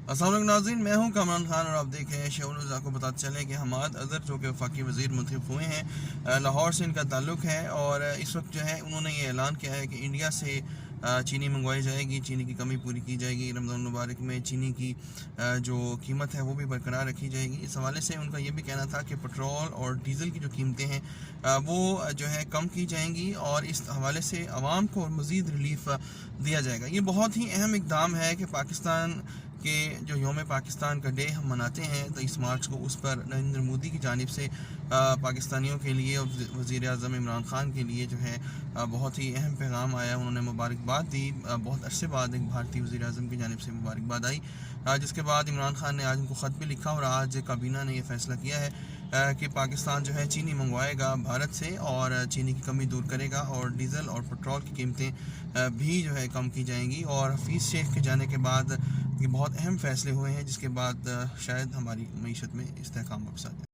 अस्सलाम वालेकुम नाज़रीन, मैं हूं कामरान खान और आप देख रहे हैं शोन्यूज़। आपको बताते चलें कि हमाद अज़हर जो कि वफाकी वज़ीर मुंतखब हुए हैं, लाहौर से इनका ताल्लुक़ है और इस वक्त जो है उन्होंने ये ऐलान किया है कि इंडिया से चीनी मंगवाई जाएगी, चीनी की कमी पूरी की जाएगी। रमज़ान मुबारक में चीनी की जो कीमत है वो भी बरकरार रखी जाएगी। इस हवाले से उनका ये भी कहना था कि पेट्रोल और डीज़ल की जो कीमतें हैं वो जो है कम की जाएंगी और इस हवाले से आवाम को मज़ीद रिलीफ दिया जाएगा। ये बहुत ही अहम इक़दाम है कि पाकिस्तान कि जो योम पाकिस्तान का डे हम मनाते हैं 23 मार्च को, उस पर नरेंद्र मोदी की जानिब से पाकिस्तानियों के लिए और वज़ीर आज़म इमरान खान के लिए जो है बहुत ही अहम पैगाम आया। उन्होंने मुबारकबाद दी। बहुत अरसे बाद एक भारतीय वज़ीर आज़म की जानिब से मुबारकबाद आई, जिसके बाद इमरान खान ने आज उनको ख़त भी लिखा और आज काबीना ने यह फ़ैसला किया है कि पाकिस्तान जो है चीनी मंगवाएगा भारत से और चीनी की कमी दूर करेगा और डीज़ल और पेट्रोल की कीमतें भी जो है कम की जाएंगी। और हफीज़ शेख के जाने के बाद ये बहुत अहम फ़ैसले हुए हैं, जिसके बाद शायद हमारी मईशत में इस्तेहकाम वापस आ जाए।